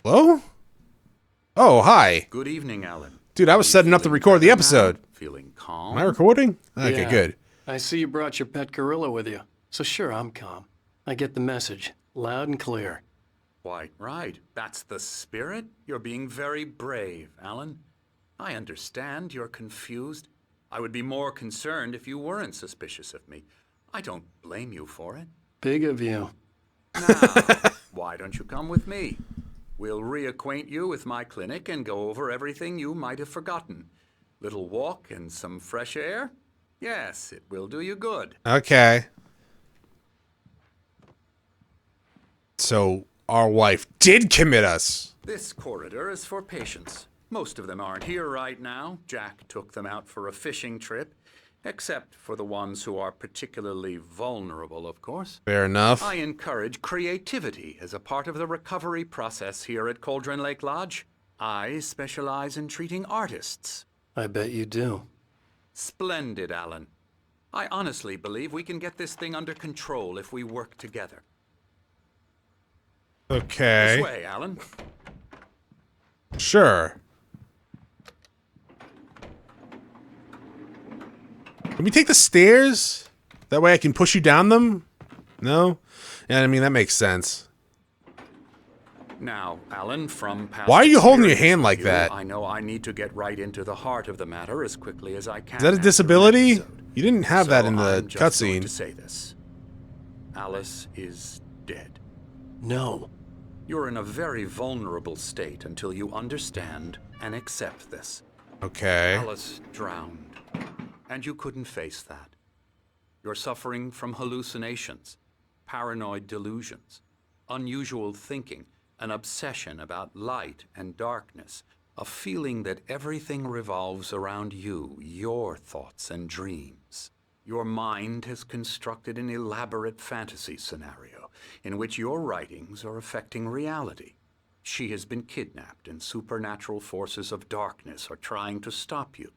Hello? Oh, hi. Good evening, Alan. Dude, I was setting up to record the episode. Feeling calm? Am I recording? Okay, Yeah. good. I see you brought your pet gorilla with you. So sure, I'm calm. I get the message, loud and clear. Quite right. That's the spirit. You're being very brave, Alan. I understand you're confused. I would be more concerned if you weren't suspicious of me. I don't blame you for it. Big of you. Now, why don't you come with me? We'll reacquaint you with my clinic and go over everything you might have forgotten. Little walk and some fresh air? Yes, it will do you good. Okay. So, our wife did commit us. This corridor is for patients. Most of them aren't here right now. Jack took them out for a fishing trip, except for the ones who are particularly vulnerable, of course. Fair enough. I encourage creativity as a part of the recovery process here at Cauldron Lake Lodge. I specialize in treating artists. I bet you do. Splendid, Alan. I honestly believe we can get this thing under control if we work together. Okay. This way, Alan. Sure. Can we take the stairs? That way I can push you down them? No? Yeah, I mean, that makes sense. Now, Alan, from past Why are you holding your experience hand with like you, that? I know I need to get right into the heart of the matter as quickly as I can. Is that a after an disability? episode. You didn't have that in the I'm just going to cutscene. say this. Alice is dead. No. You're in a very vulnerable state until you understand and accept this. Okay. Alice drowned, and you couldn't face that. You're suffering from hallucinations, paranoid delusions, unusual thinking, an obsession about light and darkness, a feeling that everything revolves around you, your thoughts and dreams. Your mind has constructed an elaborate fantasy scenario in which your writings are affecting reality. She has been kidnapped, and supernatural forces of darkness are trying to stop you.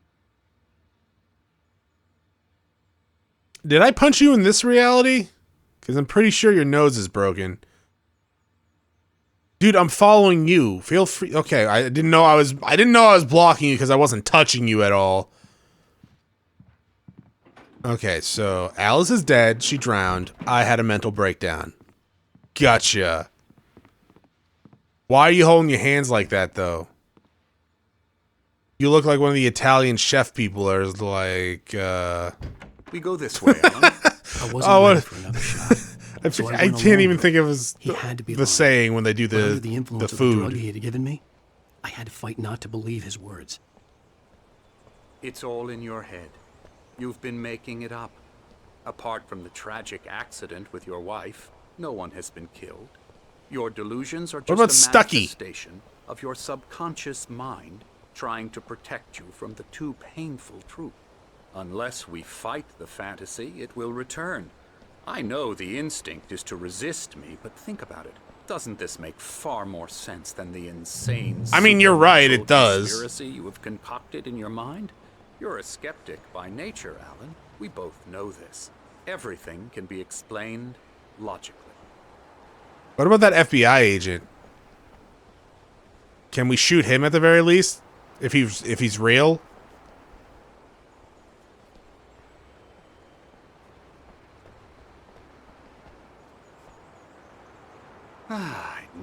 Did I punch you in this reality? Because I'm pretty sure your nose is broken. Dude, I'm following you. Feel free. Okay, I didn't know I was blocking you because I wasn't touching you at all. Okay, so Alice is dead. She drowned. I had a mental breakdown. Gotcha. Why are you holding your hands like that, though? You look like one of the Italian chef people are like, We go this way, Alan. I wasn't ready for another shot. So I went can't along even with think it. of his, He had to be the lying. saying when they do But under the the influence of the drug food. he had given me, I had to fight not to believe his words. It's all in your head. You've been making it up. Apart from the tragic accident with your wife, no one has been killed. Your delusions are just about a Stucky? manifestation of your subconscious mind trying to protect you from the too painful truth. Unless we fight the fantasy, it will return. I know the instinct is to resist me, but think about it. Doesn't this make far more sense than the insane I mean, you're right, it supernatural does. conspiracy you have concocted in your mind? You're a skeptic by nature, Alan. We both know this. Everything can be explained logically. What about that FBI agent? Can we shoot him at the very least? If he's real?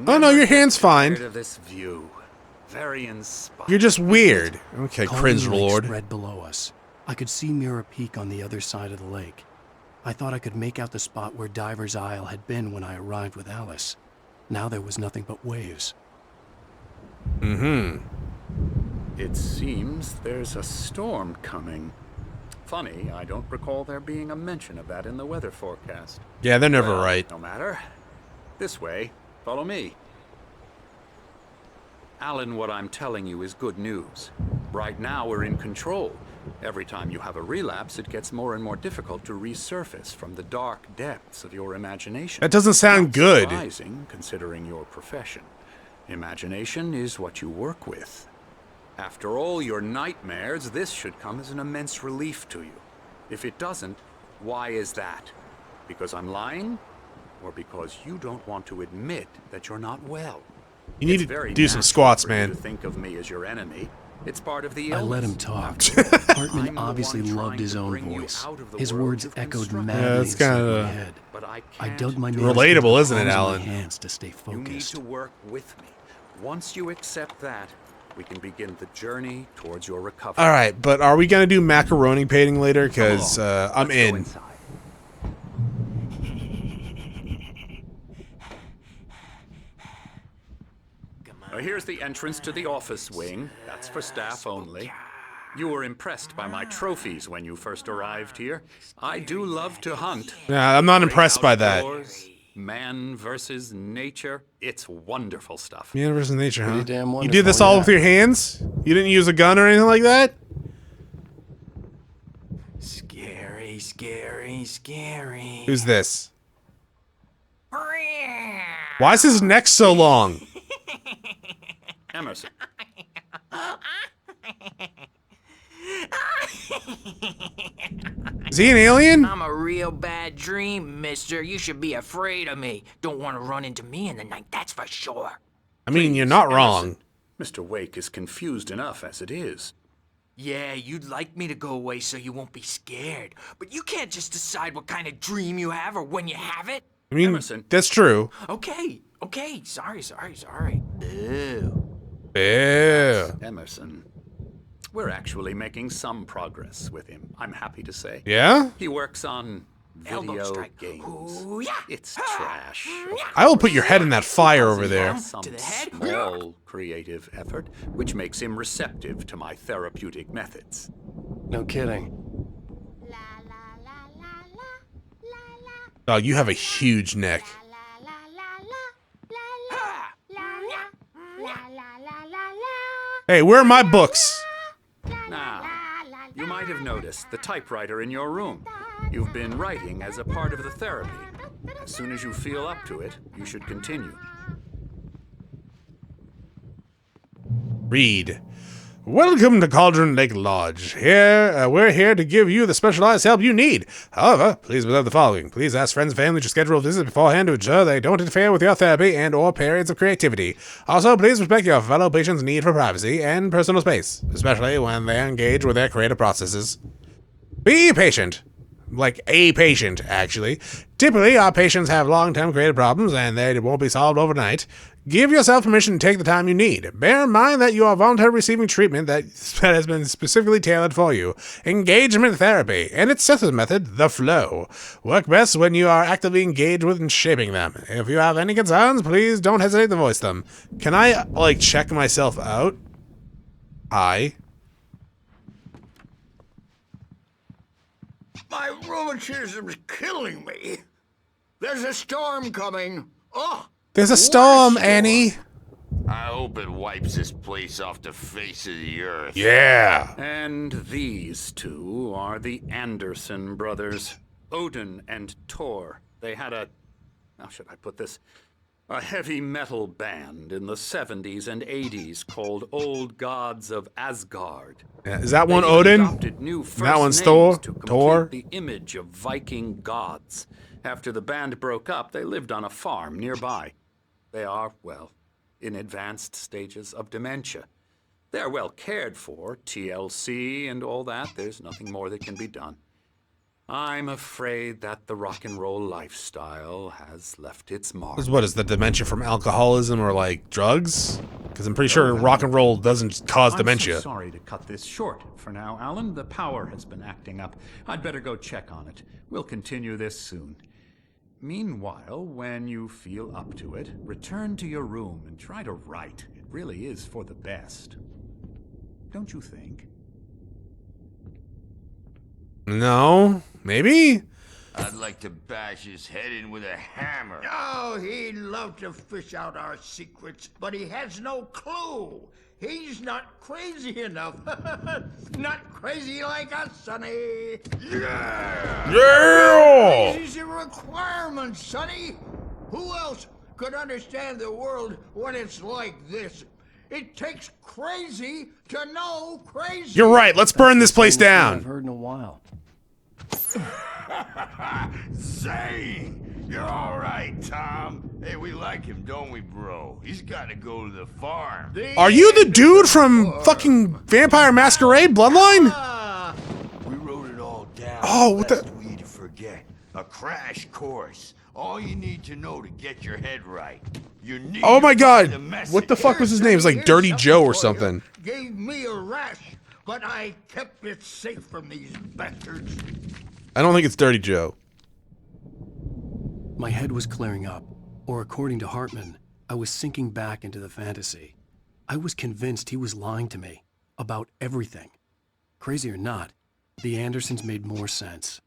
Oh no, your hand's fine. Of this view. Very inspiring. You're just weird. Okay, cringe Cauldron Lake lord. spread below us. I could see Mirror Peak on the other side of the lake. I thought I could make out the spot where Diver's Isle had been when I arrived with Alice. Now there was nothing but waves. Mm-hmm. It seems there's a storm coming. Funny, I don't recall there being a mention of that in the weather forecast. Yeah, they're never Well, right. No matter. This way. Follow me. Alan, what I'm telling you is good news. Right now, we're in control. Every time you have a relapse, it gets more and more difficult to resurface from the dark depths of your imagination. That doesn't sound Not good. surprising, considering your profession. Imagination is what you work with. After all your nightmares, this should come as an immense relief to you. If it doesn't, why is that? Because I'm lying? Or because you don't want to admit that you're not well? You need It's to very do some natural squats, for you man. to think of me as your enemy. It's part of the I illness. let him talk. I'm Hartman the obviously one loved trying his to own bring you voice. out of the His world words you've echoed constructed. madly that's inside kinda- my head. But I I can't dug my do nails it. into Relatable, the isn't it, palms of my Alan? hands to stay You need focused. to work with me. Once you accept that, we can begin the journey towards your recovery. All right, but are we gonna do macaroni painting later? Because I'm Let's go in. inside. Here's the entrance to the office wing. That's for staff only. You were impressed by my trophies when you first arrived here. I do love to hunt. Yeah, I'm not Great impressed by that. outdoors, man versus nature. It's wonderful stuff. Man versus nature, huh? Pretty damn You wonderful, did this all yeah. with your hands? You didn't use a gun or anything like that? Scary, scary, scary. Who's this? Why is his neck so long? Emerson, Is he an alien? I'm a real bad dream, mister. You should be afraid of me. Don't want to run into me in the night, that's for sure. I mean, you're not wrong. Emerson, Mr. Wake is confused enough as it is. Yeah, you'd like me to go away so you won't be scared. But you can't just decide what kind of dream you have or when you have it. I mean, Emerson. that's true. Okay, sorry. Ew. Ew. Emerson. We're actually making some progress with him, I'm happy to say. Yeah? He works on Elbow video strike. games. Ooh, yeah. It's trash. I will put your head in that fire over there. Some To the head. small creative effort, which makes him receptive to my therapeutic methods. No kidding. Oh, you have a huge neck. Hey, where are my books? Now, you might have noticed the typewriter in your room. You've been writing as a part of the therapy. As soon as you feel up to it, you should continue. Read. Welcome to Cauldron Lake Lodge. We're here to give you the specialized help you need. However, please observe the following. Please ask friends and family to schedule a visit beforehand to ensure they don't interfere with your therapy and or periods of creativity. Also, please respect your fellow patients' need for privacy and personal space, especially when they engage with their creative processes. Be patient. Like a patient, actually. Typically, our patients have long-term creative problems, and they won't be solved overnight. Give yourself permission to take the time you need. Bear in mind that you are voluntarily receiving treatment that has been specifically tailored for you. Engagement therapy, and its system method, the flow, work best when you are actively engaged with and shaping them. If you have any concerns, please don't hesitate to voice them. Can I, check myself out? Hi. My rheumatism's killing me. There's a storm coming. Oh, There's a what storm, storm? Annie. I hope it wipes this place off the face of the earth. Yeah. And these two are the Anderson brothers, Odin and Thor. They had how should I put this? A heavy metal band in the 70s and 80s called Old Gods of Asgard. Yeah, is that one They Odin? adopted new first That one's names Thor? to complete Thor? the image of Viking gods. After the band broke up, they lived on a farm nearby. They are, well, in advanced stages of dementia. They're well cared for, TLC and all that. There's nothing more that can be done. I'm afraid that the rock and roll lifestyle has left its mark. What is the dementia from alcoholism or drugs? Because I'm pretty sure rock and roll doesn't cause dementia. I'm so sorry to cut this short for now, Alan. The power has been acting up. I'd better go check on it. We'll continue this soon. Meanwhile, when you feel up to it, return to your room and try to write. It really is for the best. Don't you think? No, maybe. I'd like to bash his head in with a hammer. Oh, he'd love to fish out our secrets, but he has no clue. He's not crazy enough. Not crazy like us, Sonny. Yeah. Crazy's a requirement, Sonny. Who else could understand the world when it's like this? It takes crazy to know crazy. You're right. Let's burn this place I've down. heard in a while. Zane! You're all right, Tom. Hey, we like him, don't we, bro? He's got to go to the farm. Are you the dude from fucking Vampire Masquerade Bloodline? We wrote it all down. Oh, what the- lest we forget. A crash course. All you need to know to get your head right. You need Oh my to god. find the message. What the fuck was his name? It's like Dirty Joe or something. Gave me a rash, but I kept it safe from these bastards. I don't think it's Dirty Joe. My head was clearing up, or according to Hartman, I was sinking back into the fantasy. I was convinced he was lying to me about everything. Crazy or not, the Andersons made more sense.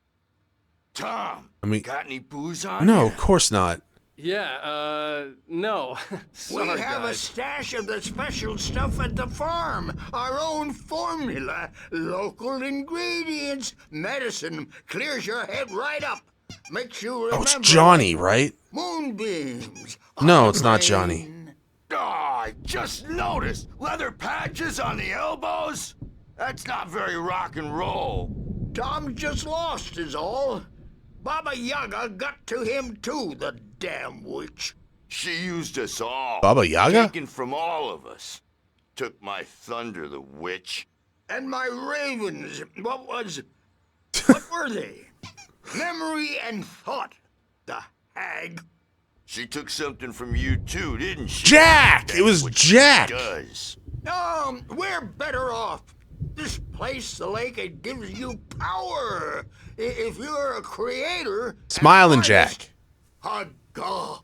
Tom, I mean- got any booze on No, you? of course not. Yeah, no. Sorry, We have guys. a stash of the special stuff at the farm. Our own formula, local ingredients, medicine, clears your head right up. Makes you remember. Oh, it's Johnny, right? Moonbeams. No, it's not Johnny. Oh, I just noticed. Leather patches on the elbows? That's not very rock and roll. Tom just lost is all. Baba Yaga got to him too, the damn witch. She used us all. Baba Yaga? Taken from all of us. Took my thunder, the witch. And my ravens, what were they? Memory and thought, the hag. She took something from you too, didn't she? Jack! That's It was what she Jack! does. We're better off. This place, the lake, it gives you power. If you're a creator... an Smiling artist, Jack. God.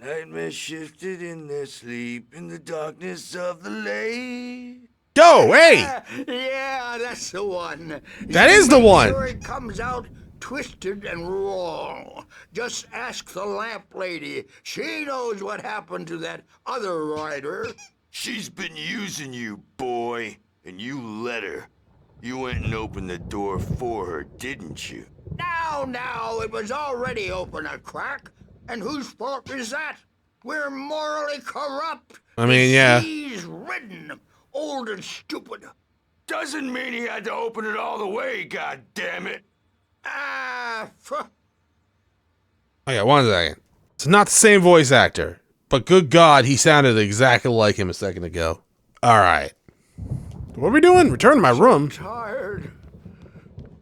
Nightmares shifted in their sleep in the darkness of the lake. Go, hey! Yeah, that's the one. That is the one. Sure it comes out twisted and wrong. Just ask the lamp lady. She knows what happened to that other writer. She's been using you, boy. And you let her. You went and opened the door for her, didn't you? Now, it was already open a crack. And whose fault is that? We're morally corrupt. I mean, yeah. Disease-ridden, old and stupid. Doesn't mean he had to open it all the way, god damn it. Okay, 1 second. It's not the same voice actor, but good God, he sounded exactly like him a second ago. All right. What are we doing? Return to my room. Tired.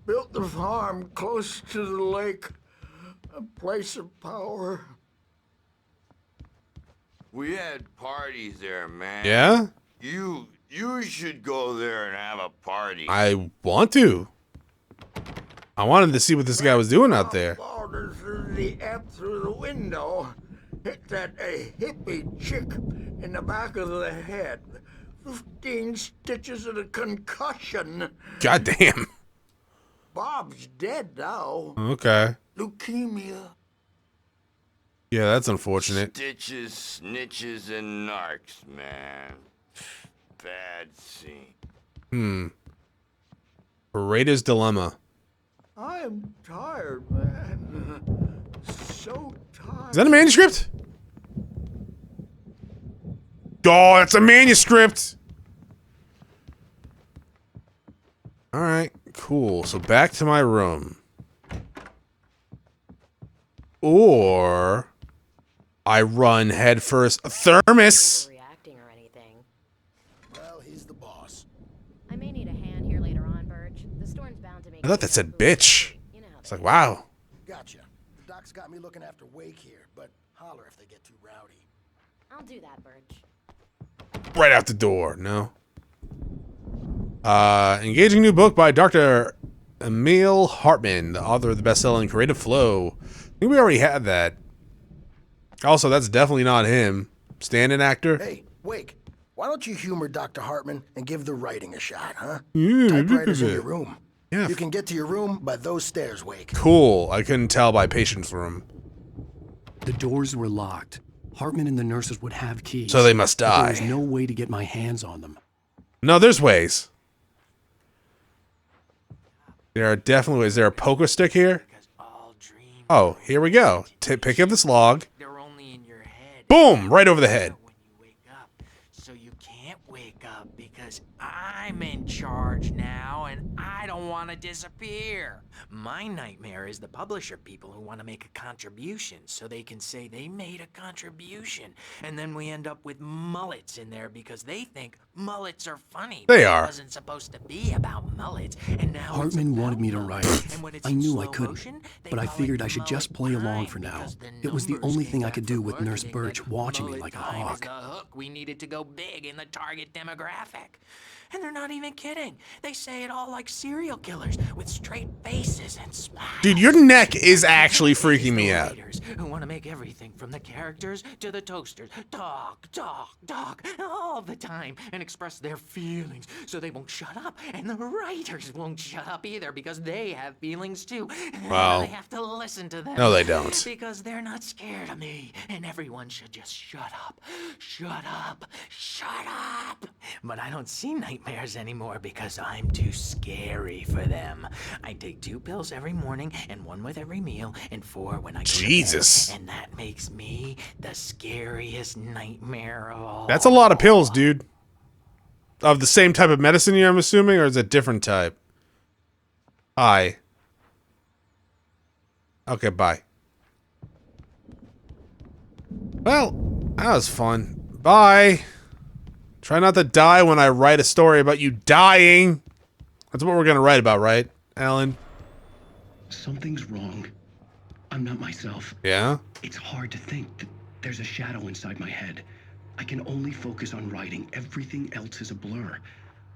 Built the farm close to the lake. A place of power. We had parties there, man. Yeah? You should go there and have a party. I want to. I wanted to see what this guy was doing out there. Boulder through the app through the window. Hit that hippie chick in the back of the head. 15 stitches and a concussion. God damn. Bob's dead now. Okay. Leukemia. Yeah, that's unfortunate. Stitches, snitches, and narcs, man. Bad scene. Paredes Dilemma. I'm tired, man. So tired. Is that a manuscript? Oh, it's a manuscript. All right, cool. So back to my room. Or I run headfirst. Thermos. Reacting or anything. Well, he's the boss. I may need a hand here later on, Birch. The storm's bound to make. I thought that said bitch. You know how It's they like, wow. Gotcha. The doc's got me looking after Wake here, but holler if they get too rowdy. I'll do that, Birch. Right out the door. No. Engaging new book by Dr. Emil Hartman, the author of the best-selling Creative Flow. I think we already had that. Also, that's definitely not him. Stand-in actor. Hey, Wake, why don't you humor Dr. Hartman and give the writing a shot, huh? Yeah, Typewriter's in your room. Yeah. You can get to your room by those stairs, Wake. Cool. I couldn't tell by Patient's room. The doors were locked. Hartman and the nurses would have keys. So they must but there was die. no way to get my hands on them. No, there's ways. There are definitely ways. Is there a poker stick here? Because all dreams Oh, here we go. Pick up this log. they're only in your head. Boom! Right over the head. When you wake up. So you can't wake up because I I'm in charge now, and I don't want to disappear. My nightmare is the publisher people who want to make a contribution so they can say they made a contribution. And then we end up with mullets in there because they think mullets are funny. They but are. It wasn't supposed to be about mullets, and now Hartman it's wanted me to about write mullets. it. And when it's I in knew slow I couldn't, motion, they but I call it figured I should just mullet play along time for now. because the It was the numbers only came thing I back could do from with Nurse marketing Birch that watching me mullet like a time is hawk. the hook we needed to go big in the target demographic. And they're not even kidding. They say it all like serial killers with straight faces and smiles. Dude, your neck is actually freaking me out. Writers who want to make everything from the characters to the toasters talk all the time and express their feelings so they won't shut up. And the writers won't shut up either because they have feelings too. Wow. They have to listen to them. No, they don't. Because they're not scared of me. And everyone should just shut up. Shut up. Shut up. But I don't see nightmares anymore because I'm too scary for them. I take 2 pills every morning and 1 with every meal and 4 when I go to bed. Jesus. And that makes me the scariest nightmare of all. That's a lot of pills, dude. Of the same type of medicine, I'm assuming, or is it a different type? Hi. Okay, bye. Well, that was fun. Bye. Try not to die when I write a story about you dying. That's what we're gonna write about, right, Alan? Something's wrong. I'm not myself. Yeah? It's hard to think that there's a shadow inside my head. I can only focus on writing. Everything else is a blur.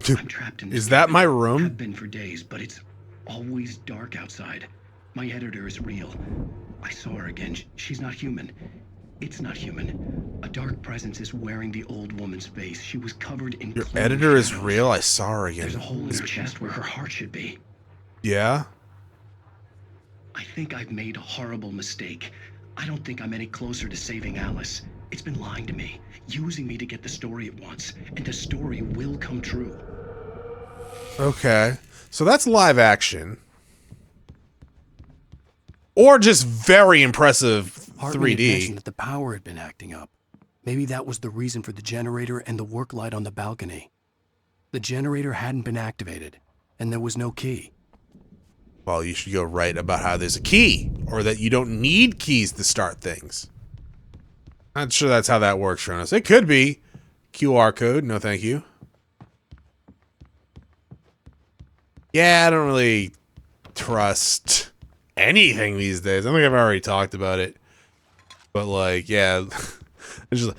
I'm trapped in this. Is that my cabin. room? Have been for days, but it's always dark outside. My editor is real. I saw her again. She's not human. It's not human. A dark presence is wearing the old woman's face. She was covered in Your cloven editor is shadows. real? I saw her again. There's a hole in her chest where her heart should be. Yeah? I think I've made a horrible mistake. I don't think I'm any closer to saving Alice. It's been lying to me, using me to get the story it wants, and the story will come true. Okay. So that's live action. Or just very impressive Hartman had 3D. mentioned that the power had been acting up. Maybe that was the reason for the generator and the work light on the balcony. The generator hadn't been activated, and there was no key. Well, you should go write about how there's a key, or that you don't need keys to start things. Not sure that's how that works, Chronos. It could be. QR code, no thank you. Yeah, I don't really trust anything these days. I think I've already talked about it. But, like, yeah. There's just,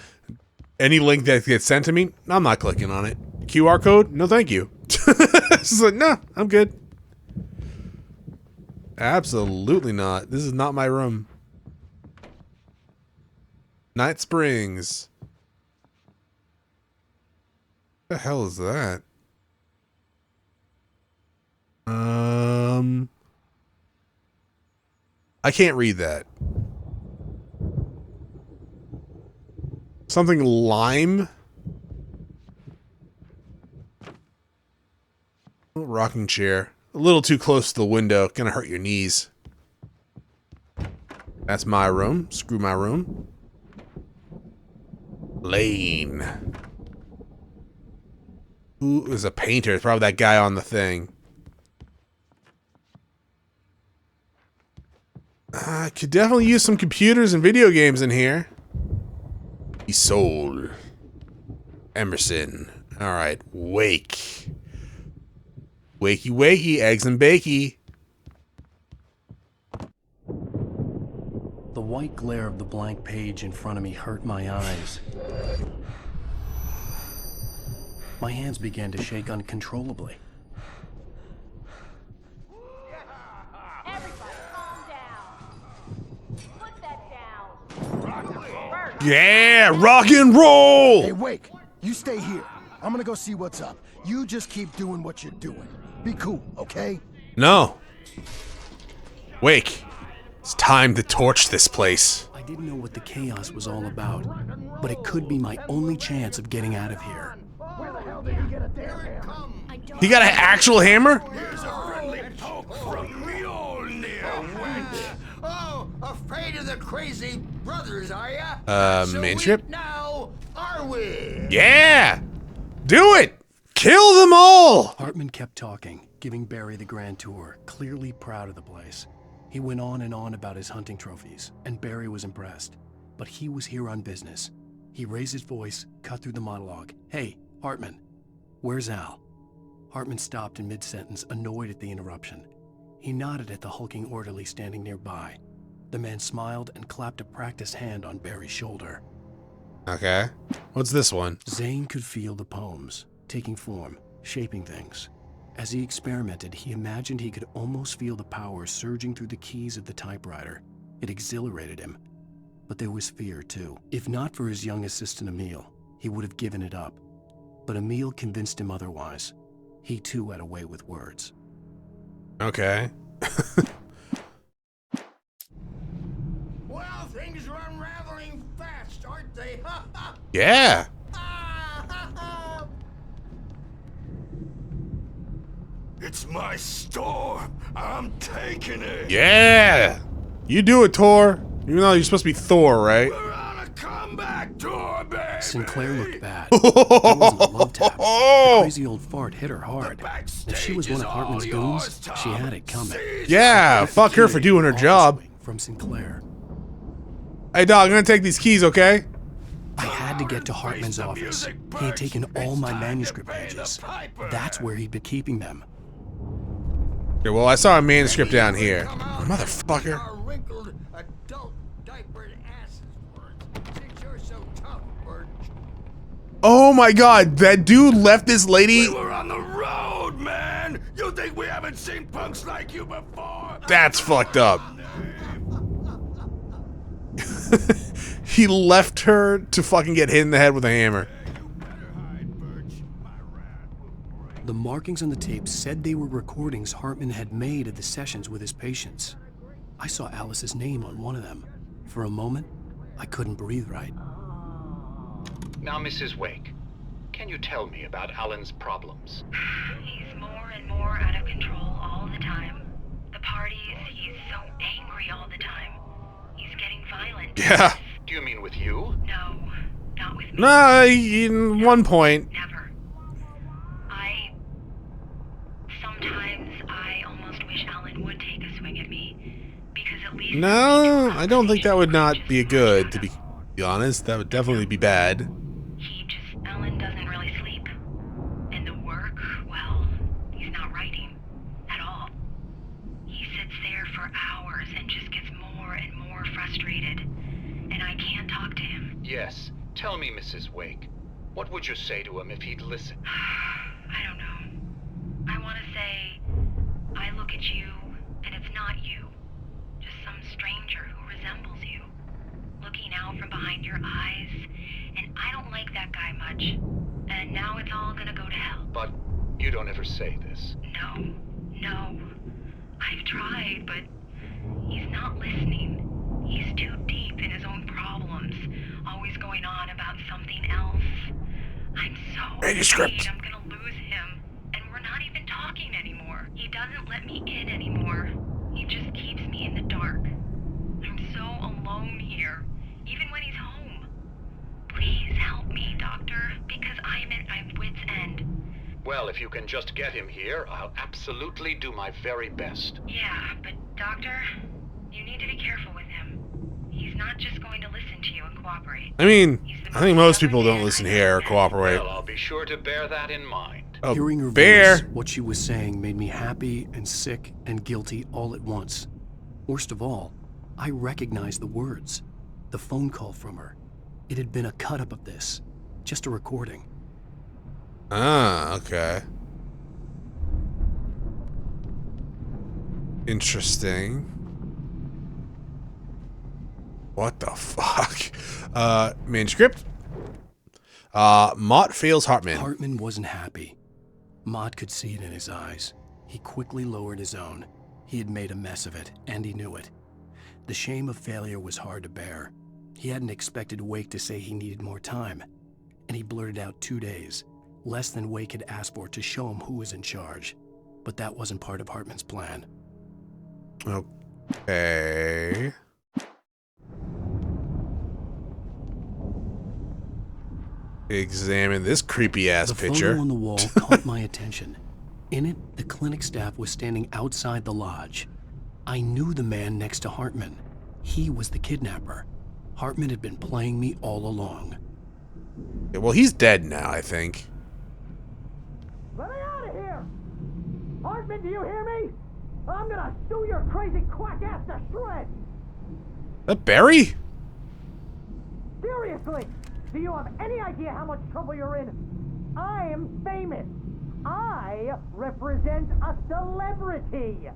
any link that gets sent to me, I'm not clicking on it. QR code, no thank you. It's just like, no, I'm good. Absolutely not. This is not my room. Night Springs. What the hell is that? I can't read that. Something lime? Oh, rocking chair. A little too close to the window. Gonna hurt your knees. That's my room. Screw my room. Lane. Who is a painter? It's probably that guy on the thing. I could definitely use some computers and video games in here. Soul. Emerson. Alright. Wake. Wakey wakey. Eggs and bakey. The white glare of the blank page in front of me hurt my eyes. My hands began to shake uncontrollably. Everybody calm down. Put that down. Yeah! Rock and roll! Hey, Wake, you stay here. I'm gonna go see what's up. You just keep doing what you're doing. Be cool, okay? No. Wake. It's time to torch this place. I didn't know what the chaos was all about, but it could be my only chance of getting out of here. Where the hell did he get a damn hammer? He got an actual hammer? Oh, afraid of the crazy brothers, are ya? Manuscript? Now, are we? Yeah! Do it! Kill them all! Hartman kept talking, giving Barry the grand tour, clearly proud of the place. He went on and on about his hunting trophies, and Barry was impressed. But he was here on business. He raised his voice, cut through the monologue. Hey, Hartman, where's Al? Hartman stopped in mid-sentence, annoyed at the interruption. He nodded at the hulking orderly standing nearby. The man smiled and clapped a practiced hand on Barry's shoulder. Okay. What's this one? Zane could feel the poems, taking form, shaping things. As he experimented, he imagined he could almost feel the power surging through the keys of the typewriter. It exhilarated him. But there was fear, too. If not for his young assistant Emil, he would have given it up. But Emil convinced him otherwise. He, too, had a way with words. Okay. Well, things are unraveling fast, aren't they? Yeah. It's my store. I'm taking it. Yeah. You do it, Tor. Even though you're supposed to be Thor, right? We're on a comeback tour, baby. Sinclair looked bad. That wasn't a love tap. The crazy old fart hit her hard. If she was one of Hartman's goons, she had it coming. Yeah, fuck her for doing her job. From Sinclair. Hey, dog, I'm gonna take these keys, okay? I had to get to Hartman's office. He had taken all my manuscript pages. That's where he'd been keeping them. Okay, well, I saw a manuscript down here. Motherfucker. Our wrinkled adult diapered asses words, since you're so tough, Birch. Oh my god, that dude left this lady. We were on the road, man. You think we haven't seen punks like you before? That's fucked up. He left her to fucking get hit in the head with a hammer. The markings on the tape said they were recordings Hartman had made of the sessions with his patients. I saw Alice's name on one of them. For a moment, I couldn't breathe right. Now, Mrs. Wake, can you tell me about Alan's problems? He's more and more out of control all the time. The parties, he's so angry all the time. He's getting violent. Yeah. Do you mean with you? No, not with me. Nah, in one point. Never. Sometimes I almost wish Alan would take a swing at me, because at least... No, I don't think that would not be good, to be honest. That would definitely be bad. Alan doesn't really sleep. And the work, well, he's not writing at all. He sits there for hours and just gets more and more frustrated. And I can't talk to him. Yes. Tell me, Mrs. Wake. What would you say to him if he'd listen? I don't know. I want to say, I look at you, and it's not you. Just some stranger who resembles you. Looking out from behind your eyes, and I don't like that guy much. And now it's all gonna go to hell. But you don't ever say this. No. I've tried, but he's not listening. He's too deep in his own problems, always going on about something else. I'm so Manuscript. afraid I'm gonna lose him. And we're not even talking anymore. He doesn't let me in anymore. He just keeps me in the dark. I'm so alone here, even when he's home. Please help me, Doctor, because I'm at my wit's end. Well, if you can just get him here, I'll absolutely do my very best. Yeah, but Doctor, you need to be careful with him. He's not just going to listen to you and cooperate. I mean, I think most people don't listen here or cooperate. Well, I'll be sure to bear that in mind. Oh, Hearing her bear. voice, what she was saying made me happy and sick and guilty all at once. Worst of all, I recognized the words. The phone call from her. It had been a cut-up of this. Just a recording. Ah, okay. Interesting. What the fuck? Manuscript? Mott fails Hartman. Hartman wasn't happy. Mott could see it in his eyes. He quickly lowered his own. He had made a mess of it, and he knew it. The shame of failure was hard to bear. He hadn't expected Wake to say he needed more time, and he blurted out 2 days, less than Wake had asked for to show him who was in charge. But that wasn't part of Hartman's plan. Okay. Examine this creepy-ass The picture. photo on the wall caught my attention. In it, the clinic staff was standing outside the lodge. I knew the man next to Hartman. He was the kidnapper. Hartman had been playing me all along. Yeah, well, he's dead now, I think. Let me out of here! Hartman, do you hear me? I'm gonna sue your crazy quack ass to shreds! Barry? Seriously! Do you have any idea how much trouble you're in? I'm famous. I represent a celebrity.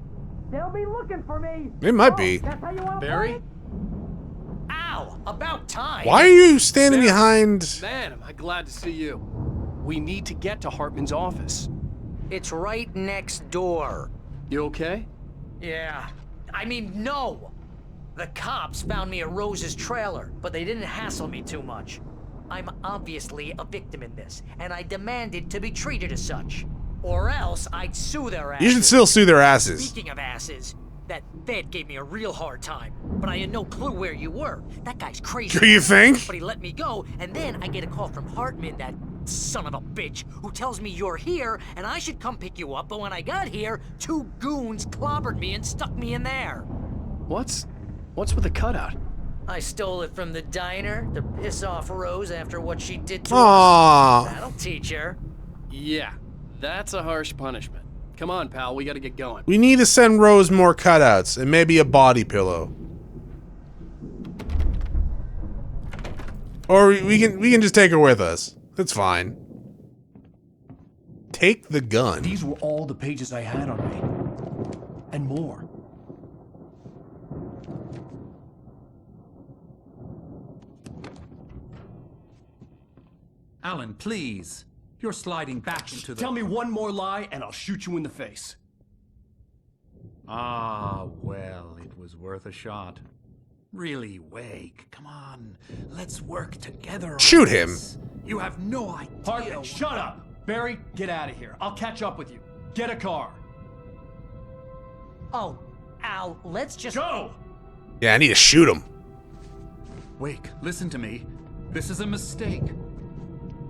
They'll be looking for me. It might be. That's how you want to Barry? play it? Ow! About time. Why are you standing Man. behind? Man, am I glad to see you. We need to get to Hartman's office. It's right next door. You okay? Yeah. I mean, no. The cops found me at Rose's trailer, but they didn't hassle me too much. I'm obviously a victim in this, and I demanded to be treated as such. Or else I'd sue their asses. You should still sue their asses. Speaking of asses, that Fed gave me a real hard time, but I had no clue where you were. That guy's crazy. Do you think? But he let me go, and then I get a call from Hartman, that son of a bitch, who tells me you're here, and I should come pick you up, but when I got here, 2 goons clobbered me and stuck me in there. What's with the cutout? I stole it from the diner to piss off Rose after what she did to Aww. us. That'll teach her. Yeah, that's a harsh punishment. Come on, pal, we gotta get going. We need to send Rose more cutouts and maybe a body pillow. Or we can just take her with us. That's fine. Take the gun. These were all the pages I had on me. And more. Alan, please. You're sliding back into the... Tell me one more lie and I'll shoot you in the face. Ah, well, it was worth a shot. Really, Wake, come on. Let's work together on Shoot him. this. You have no idea. Hartman, shut up! Barry, get out of here. I'll catch up with you. Get a car. Oh, Al, let's just... Go! Yeah, I need to shoot him. Wake, listen to me. This is a mistake.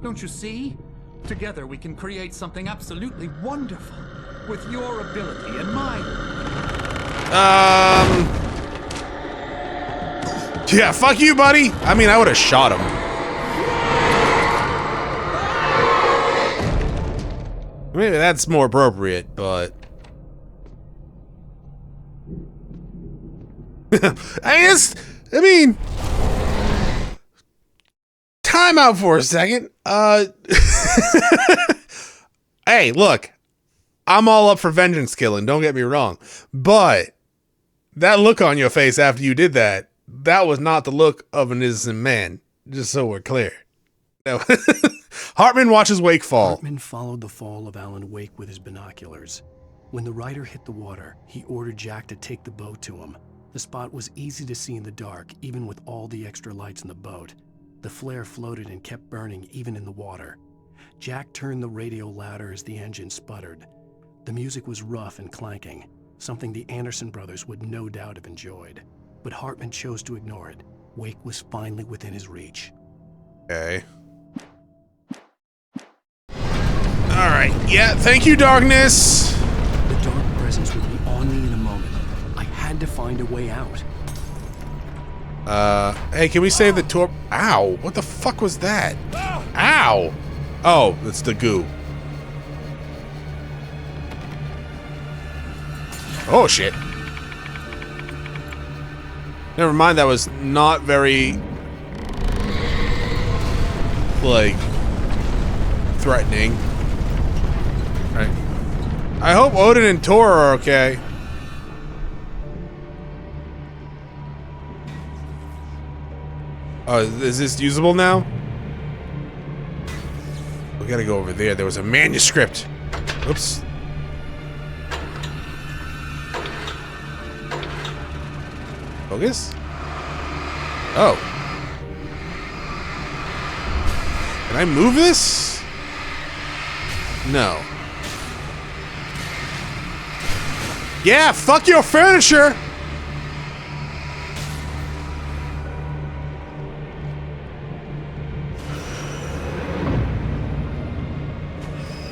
Don't you see? Together we can create something absolutely wonderful. With your ability and mine. Yeah, fuck you, buddy. I mean, I would have shot him. Maybe that's more appropriate, but... I mean... Time out for a second. Hey, look. I'm all up for vengeance killing, don't get me wrong. But that look on your face after you did that, that was not the look of an innocent man. Just so we're clear. Hartman watches Wake fall. Hartman followed the fall of Alan Wake with his binoculars. When the rider hit the water, he ordered Jack to take the boat to him. The spot was easy to see in the dark, even with all the extra lights in the boat. The flare floated and kept burning even in the water. Jack turned the radio louder as the engine sputtered. The music was rough and clanking, something the Anderson brothers would no doubt have enjoyed. But Hartman chose to ignore it. Wake was finally within his reach. Okay. Alright, yeah, thank you, darkness. The dark presence would be on me in a moment. I had to find a way out. Hey, can we save the tour? Ow, what the fuck was that? Ow! Oh, it's the goo. Oh, shit. Never mind, that was not very... like... threatening. Right. I hope Odin and Tor are okay. Oh, is this usable now? We gotta go over there. There was a manuscript. Oops. Focus? Oh. Can I move this? No. Yeah, fuck your furniture!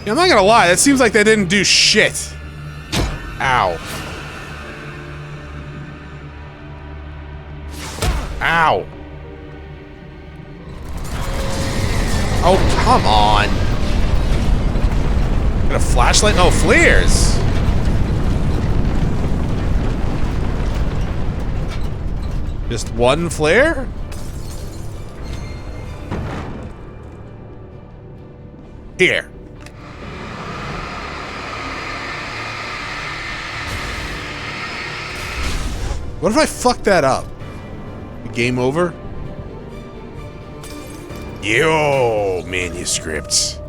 Yeah, I'm not gonna lie, that seems like they didn't do shit. Ow. Ow. Oh, come on. Got a flashlight? No, flares. Just one flare? Here. What if I fuck that up? Game over? Yo, manuscript.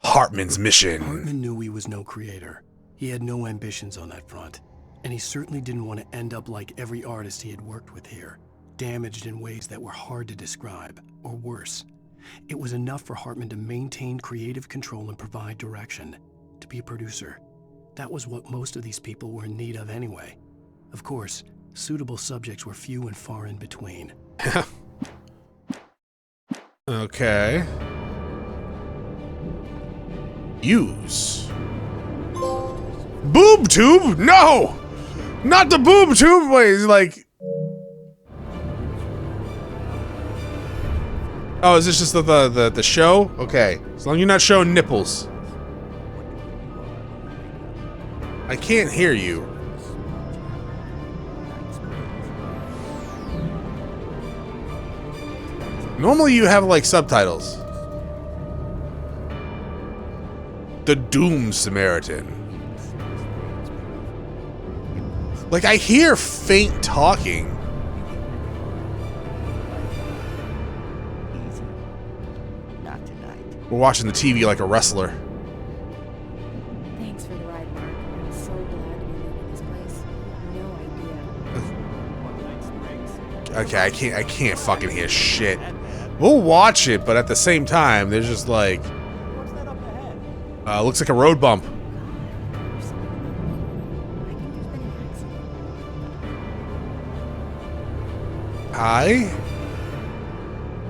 Hartman's mission. Hartman knew he was no creator. He had no ambitions on that front. And he certainly didn't want to end up like every artist he had worked with here, damaged in ways that were hard to describe, or worse. It was enough for Hartman to maintain creative control and provide direction, to be a producer. That was what most of these people were in need of anyway. Of course, suitable subjects were few and far in between. Okay. Use. Boob tube? No! Not the boob tube! Wait, it's like... Oh, is this just the show? Okay. As long as you're not showing nipples. I can't hear you. Normally you have, like, subtitles. The Doom Samaritan. Like, I hear faint talking. Not tonight. We're watching the TV like a wrestler. Thanks for the ride, Mark. I'm so glad to be leaving this place. No idea. Okay, I can't fucking hear shit. We'll watch it, but at the same time, there's just like... looks like a road bump. Hi?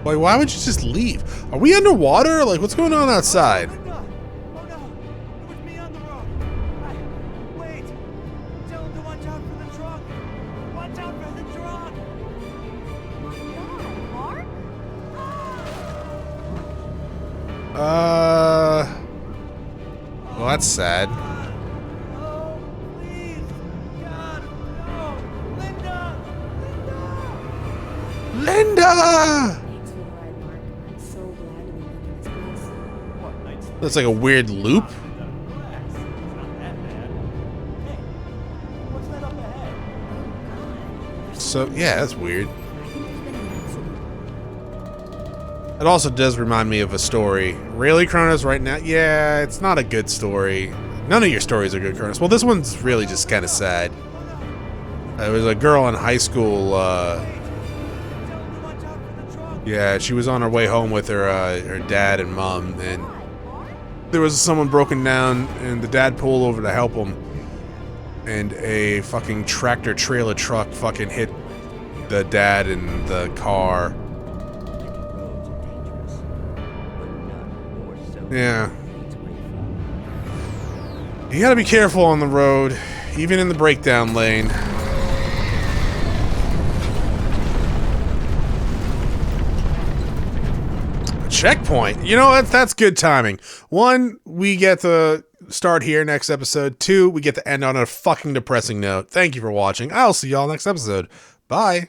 Like, why would you just leave? Are we underwater? Like, what's going on outside? Well, that's sad. Linda! Thanks for the ride, Mark. I'm so glad to be leaving this place. That's like a weird loop. So, yeah, that's weird. It also does remind me of a story. Really, Chronos, right now? Yeah, it's not a good story. None of your stories are good, Chronos. Well, this one's really just kind of sad. There was a girl in high school, yeah, she was on her way home with her dad and mom, and there was someone broken down, and the dad pulled over to help him, and a fucking tractor trailer truck fucking hit the dad in the car. Yeah. You gotta be careful on the road, even in the breakdown lane. Checkpoint. You know, that's good timing. One, we get to start here next episode. Two, we get to end on a fucking depressing note. Thank you for watching. I'll see y'all next episode. Bye.